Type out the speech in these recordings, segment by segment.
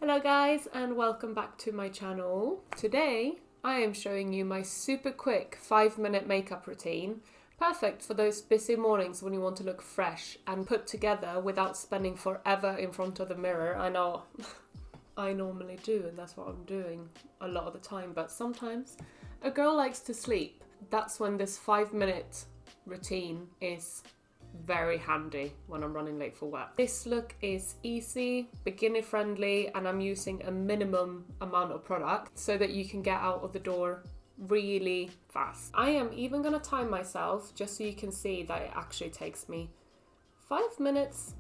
Hello guys and welcome back to my channel. Today I am showing you my super quick 5-minute makeup routine. Perfect for those busy mornings when you want to look fresh and put together without spending forever in front of the mirror. I know I normally do and that's what I'm doing a lot of the time, but sometimes a girl likes to sleep. That's when this 5-minute routine is very handy when I'm running late for work. This look is easy, beginner friendly, and I'm using a minimum amount of product so that you can get out of the door really fast. I am even gonna time myself just so you can see that it actually takes me 5 minutes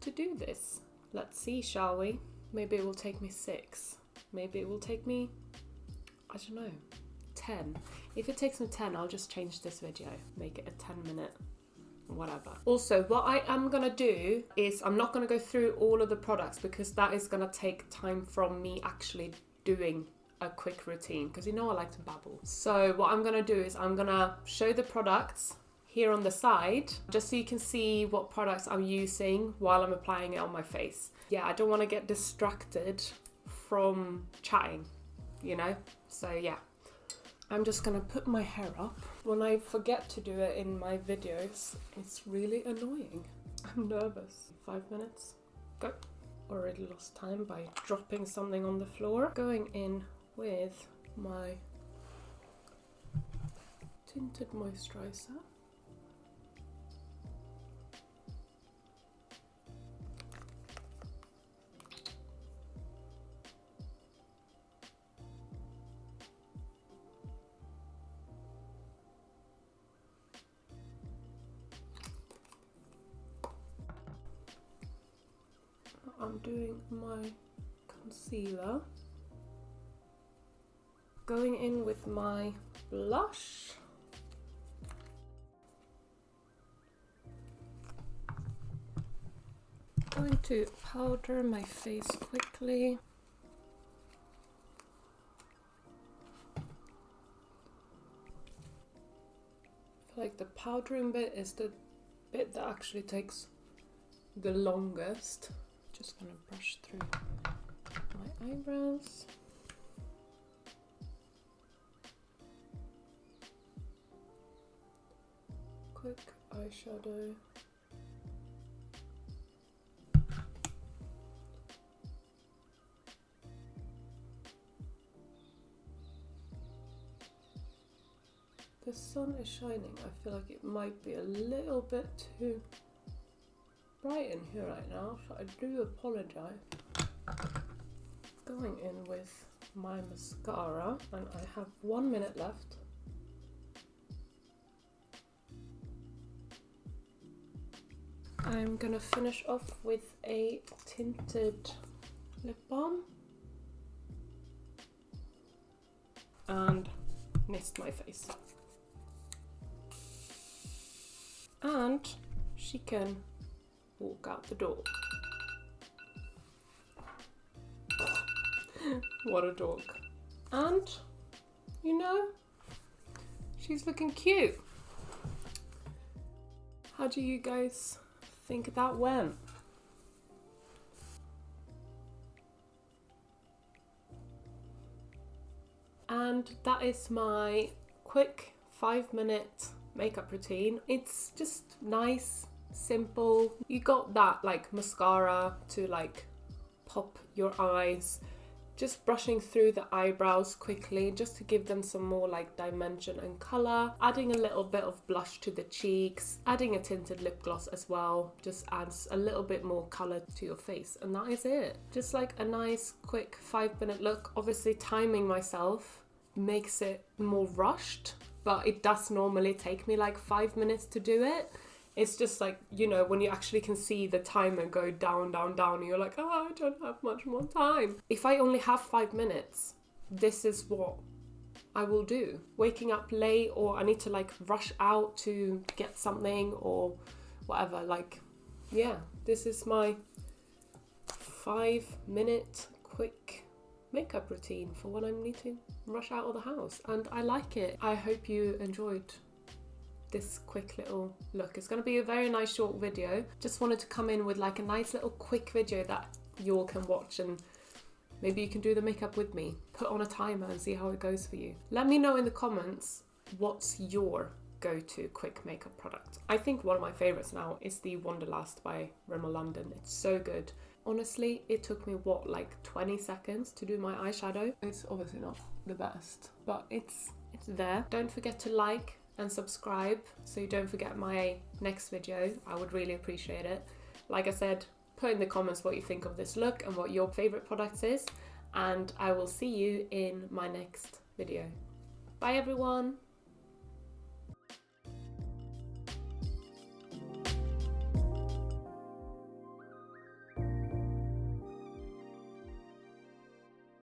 to do this. Let's see, shall we? Maybe it will take me 6. Maybe it will take me, I don't know, 10. If it takes me 10, I'll just change this video, make it a 10-minute whatever. Also, what I am gonna do is I'm not gonna go through all of the products because that is gonna take time from me actually doing a quick routine, because you know I like to babble. So what I'm gonna do is I'm gonna show the products here on the side just so you can see what products I'm using while I'm applying it on my face. Yeah, I don't want to get distracted from chatting, you know? So yeah, I'm just gonna put my hair up. When I forget to do it in my videos, it's really annoying. I'm nervous. 5 minutes, go. Already lost time by dropping something on the floor. Going in with my tinted moisturizer. I'm doing my concealer. Going in with my blush. Going to powder my face quickly. I feel like the powdering bit is the bit that actually takes the longest. Just gonna brush through my eyebrows. Quick eyeshadow. The sun is shining. I feel like it might be a little bit too bright in here right now, so I do apologize. Going in with my mascara, and I have 1 minute left. I'm gonna finish off with a tinted lip balm and mist my face. And she can walk out the door. What a dog. And, you know, she's looking cute. How do you guys think that went? And that is my quick 5-minute makeup routine. It's just nice, simple. You got that like mascara to like pop your eyes, just brushing through the eyebrows quickly just to give them some more like dimension and color, adding a little bit of blush to the cheeks, adding a tinted lip gloss as well, just adds a little bit more color to your face, and that is it. Just like a nice quick 5-minute look. Obviously timing myself makes it more rushed, but it does normally take me like 5 minutes to do it. It's just like, you know, when you actually can see the timer go down, down, down, and you're like, oh, I don't have much more time. If I only have 5 minutes, this is what I will do. Waking up late, or I need to like rush out to get something or whatever. Like, yeah, this is my 5-minute quick makeup routine for when I need to rush out of the house, and I like it. I hope you enjoyed this quick little look. It's going to be a very nice short video. Just wanted to come in with like a nice little quick video that you all can watch and Maybe you can do the makeup with me. Put on a timer and see how it goes for you. Let me know in the comments what's your go-to quick makeup product. I think one of my favorites now is the Wonderlast by Rimmel London. It's so good. Honestly, it took me like 20 seconds to do my eyeshadow. It's obviously not the best, but it's there. Don't forget to like and subscribe so you don't forget my next video. I would really appreciate it. Like I said, put in the comments what you think of this look and what your favorite product is, and I will see you in my next video. Bye everyone!